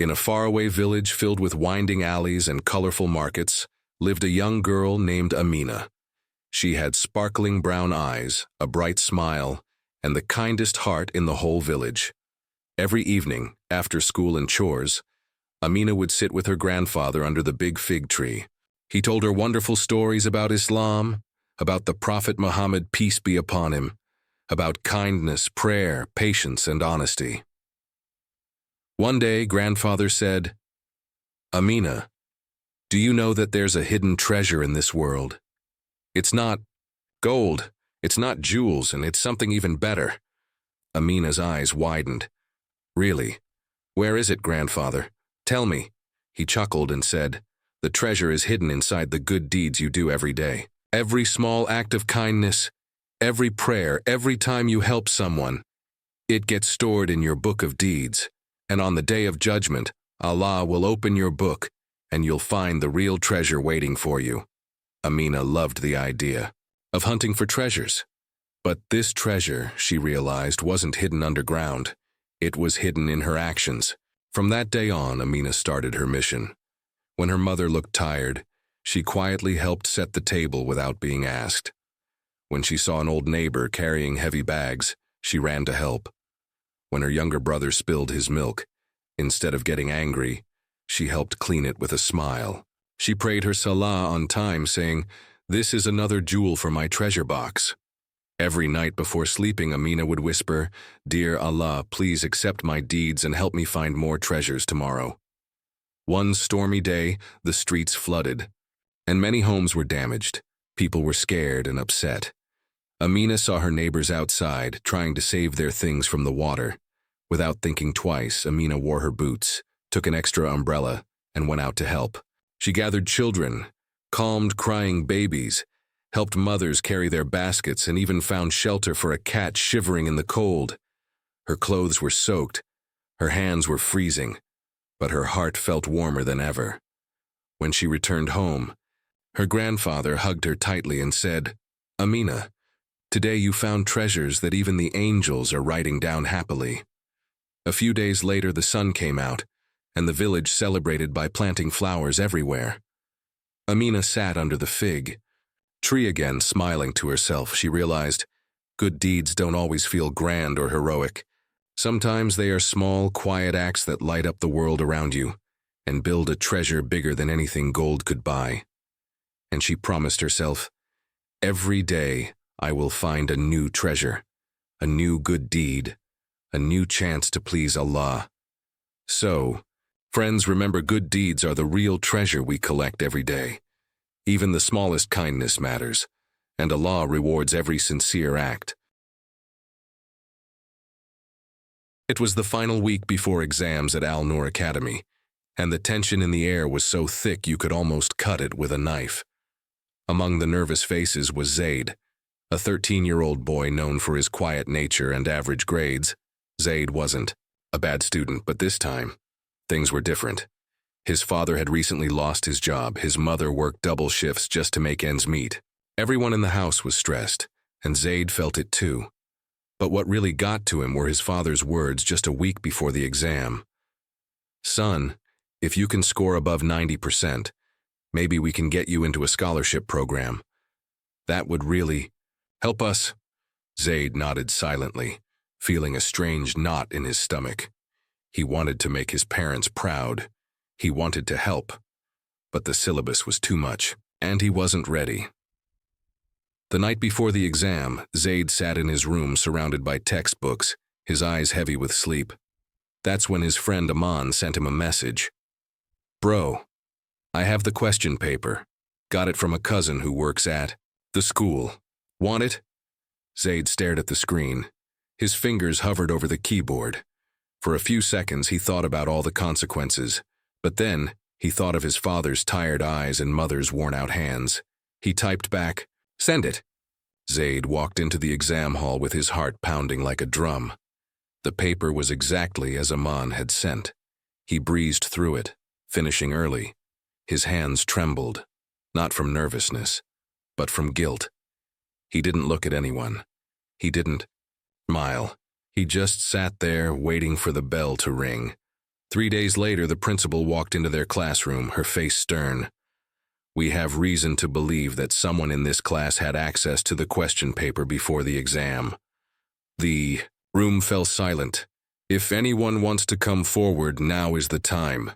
In a faraway village filled with winding alleys and colorful markets lived a young girl named Amina. She had sparkling brown eyes, a bright smile, and the kindest heart in the whole village. Every evening, after school and chores, Amina would sit with her grandfather under the big fig tree. He told her wonderful stories about Islam, about the Prophet Muhammad, peace be upon him, about kindness, prayer, patience, and honesty. One day, grandfather said, "Amina, do you know that there's a hidden treasure in this world? It's not gold, it's not jewels, and it's something even better." Amina's eyes widened. "Really? Where is it, grandfather? Tell me." He chuckled and said, "The treasure is hidden inside the good deeds you do every day. Every small act of kindness, every prayer, every time you help someone, it gets stored in your book of deeds. And on the day of judgment, Allah will open your book, and you'll find the real treasure waiting for you." Amina loved the idea of hunting for treasures. But this treasure, she realized, wasn't hidden underground. It was hidden in her actions. From that day on, Amina started her mission. When her mother looked tired, she quietly helped set the table without being asked. When she saw an old neighbor carrying heavy bags, she ran to help. When her younger brother spilled his milk, instead of getting angry, she helped clean it with a smile. She prayed her salah on time, saying, "This is another jewel for my treasure box." Every night before sleeping, Amina would whisper, "Dear Allah, please accept my deeds and help me find more treasures tomorrow." One stormy day, the streets flooded, and many homes were damaged. People were scared and upset. Amina saw her neighbors outside, trying to save their things from the water. Without thinking twice, Amina wore her boots, took an extra umbrella, and went out to help. She gathered children, calmed crying babies, helped mothers carry their baskets, and even found shelter for a cat shivering in the cold. Her clothes were soaked, her hands were freezing, but her heart felt warmer than ever. When she returned home, her grandfather hugged her tightly and said, "Amina, today you found treasures that even the angels are writing down happily." A few days later, the sun came out, and the village celebrated by planting flowers everywhere. Amina sat under the fig tree again, smiling to herself. She realized good deeds don't always feel grand or heroic. Sometimes they are small, quiet acts that light up the world around you and build a treasure bigger than anything gold could buy. And she promised herself, "Every day I will find a new treasure, a new good deed, a new chance to please Allah." So, friends, remember, good deeds are the real treasure we collect every day. Even the smallest kindness matters, and Allah rewards every sincere act. It was the final week before exams at Al Noor Academy, and the tension in the air was so thick you could almost cut it with a knife. Among the nervous faces was Zaid, a 13-year-old boy known for his quiet nature and average grades. Zaid wasn't a bad student, but this time, things were different. His father had recently lost his job. His mother worked double shifts just to make ends meet. Everyone in the house was stressed, and Zaid felt it too. But what really got to him were his father's words just a week before the exam. "Son, if you can score above 90%, maybe we can get you into a scholarship program. That would really help us." Zaid nodded silently, feeling a strange knot in his stomach. He wanted to make his parents proud. He wanted to help, but the syllabus was too much, and he wasn't ready. The night before the exam, Zaid sat in his room surrounded by textbooks, his eyes heavy with sleep. That's when his friend Aman sent him a message. "Bro, I have the question paper. Got it from a cousin who works at the school. Want it?" Zaid stared at the screen. His fingers hovered over the keyboard. For a few seconds, he thought about all the consequences. But then, he thought of his father's tired eyes and mother's worn-out hands. He typed back, "Send it." Zaid walked into the exam hall with his heart pounding like a drum. The paper was exactly as Aman had sent. He breezed through it, finishing early. His hands trembled, not from nervousness, but from guilt. He didn't look at anyone. He didn't smile. He just sat there, waiting for the bell to ring. 3 days later, the principal walked into their classroom, her face stern. "We have reason to believe that someone in this class had access to the question paper before the exam." The room fell silent. "If anyone wants to come forward, now is the time."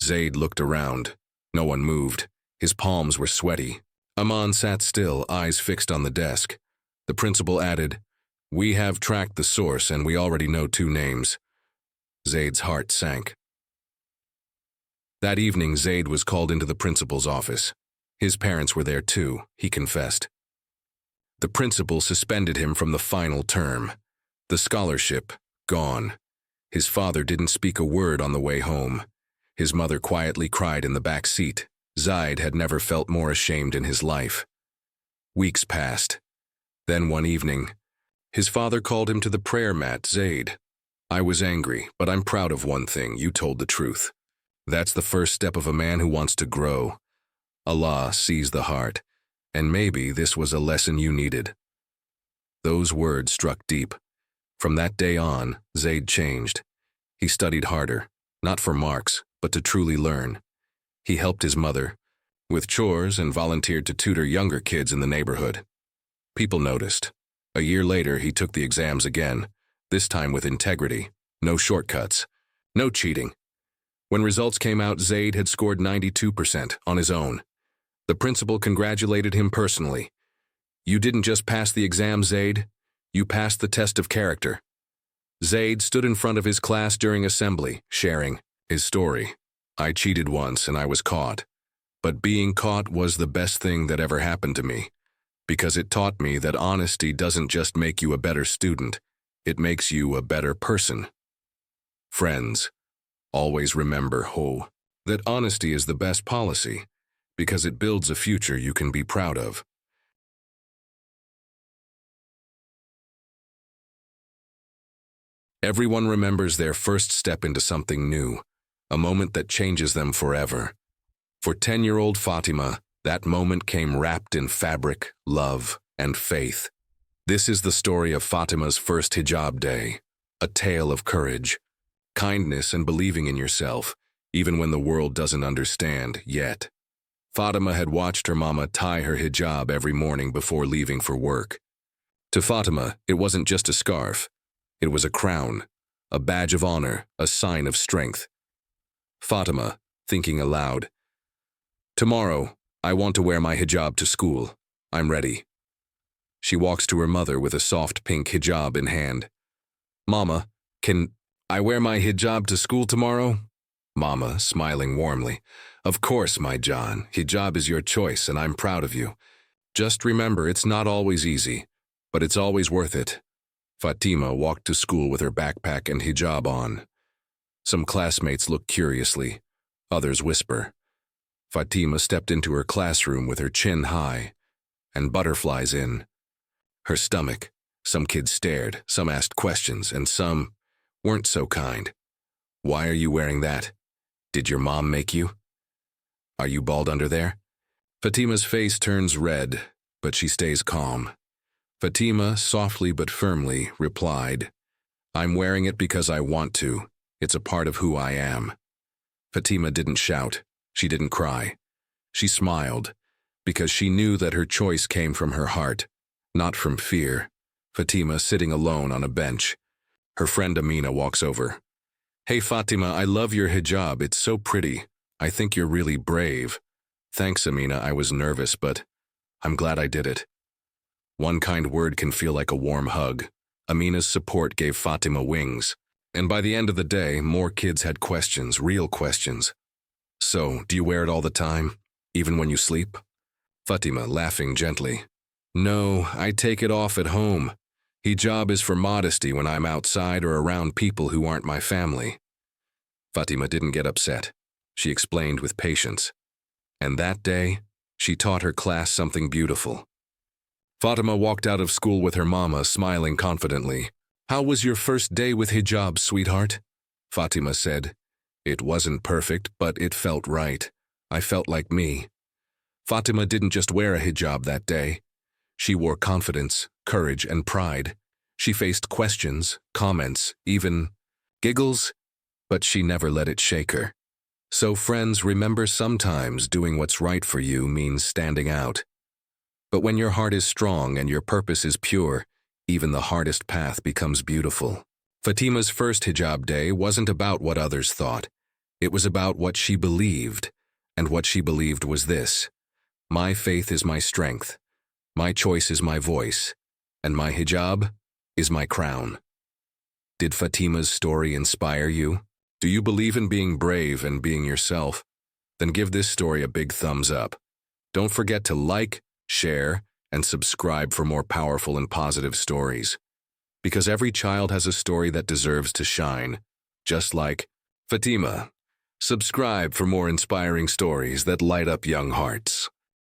Zaid looked around. No one moved. His palms were sweaty. Aman sat still, eyes fixed on the desk. The principal added, "We have tracked the source and we already know 2 names. Zaid's heart sank. That evening, Zaid was called into the principal's office. His parents were there too, he confessed. The principal suspended him from the final term. The scholarship, gone. His father didn't speak a word on the way home. His mother quietly cried in the back seat. Zaid had never felt more ashamed in his life. Weeks passed. Then one evening, his father called him to the prayer mat. "Zaid, I was angry, but I'm proud of one thing. You told the truth. That's the first step of a man who wants to grow. Allah sees the heart, and maybe this was a lesson you needed." Those words struck deep. From that day on, Zaid changed. He studied harder, not for marks, but to truly learn. He helped his mother with chores and volunteered to tutor younger kids in the neighborhood. People noticed. A year later, he took the exams again, this time with integrity, no shortcuts, no cheating. When results came out, Zaid had scored 92% on his own. The principal congratulated him personally. "You didn't just pass the exam, Zaid. You passed the test of character." Zaid stood in front of his class during assembly, sharing his story. "I cheated once and I was caught. But being caught was the best thing that ever happened to me, because it taught me that honesty doesn't just make you a better student, it makes you a better person." Friends, always remember, that honesty is the best policy, because it builds a future you can be proud of. Everyone remembers their first step into something new, a moment that changes them forever. For 10-year-old Fatima, that moment came wrapped in fabric, love, and faith. This is the story of Fatima's first hijab day, a tale of courage, kindness, and believing in yourself, even when the world doesn't understand yet. Fatima had watched her mama tie her hijab every morning before leaving for work. To Fatima, it wasn't just a scarf. It was a crown, a badge of honor, a sign of strength. Fatima, thinking aloud, "Tomorrow, I want to wear my hijab to school. I'm ready." She walks to her mother with a soft pink hijab in hand. "Mama, can I wear my hijab to school tomorrow?" Mama, smiling warmly, "Of course, my John. Hijab is your choice, and I'm proud of you. Just remember, it's not always easy, but it's always worth it." Fatima walked to school with her backpack and hijab on. Some classmates look curiously, others whisper. Fatima stepped into her classroom with her chin high and butterflies in her stomach. Some kids stared, some asked questions, and some weren't so kind. "Why are you wearing that? Did your mom make you? Are you bald under there?" Fatima's face turns red, but she stays calm. Fatima, softly but firmly, replied, "I'm wearing it because I want to. It's a part of who I am." Fatima didn't shout. She didn't cry. She smiled, because she knew that her choice came from her heart, not from fear. Fatima sitting alone on a bench. Her friend Amina walks over. "Hey Fatima, I love your hijab. It's so pretty. I think you're really brave." "Thanks, Amina. I was nervous, but I'm glad I did it." One kind word can feel like a warm hug. Amina's support gave Fatima wings. And by the end of the day, more kids had questions, real questions. "So, do you wear it all the time, even when you sleep?" Fatima, laughing gently. "No, I take it off at home. Hijab is for modesty when I'm outside or around people who aren't my family." Fatima didn't get upset. She explained with patience. And that day, she taught her class something beautiful. Fatima walked out of school with her mama, smiling confidently. "How was your first day with hijab, sweetheart?" Fatima said. "It wasn't perfect, but it felt right. I felt like me." Fatima didn't just wear a hijab that day. She wore confidence, courage, and pride. She faced questions, comments, even giggles. but she never let it shake her. So friends, remember, sometimes doing what's right for you means standing out. But when your heart is strong and your purpose is pure, even the hardest path becomes beautiful. Fatima's first hijab day wasn't about what others thought. It was about what she believed, and what she believed was this: my faith is my strength, my choice is my voice, and my hijab is my crown. Did Fatima's story inspire you? Do you believe in being brave and being yourself? Then give this story a big thumbs up. Don't forget to like, share, and subscribe for more powerful and positive stories. Because every child has a story that deserves to shine, just like Fatima. Subscribe for more inspiring stories that light up young hearts.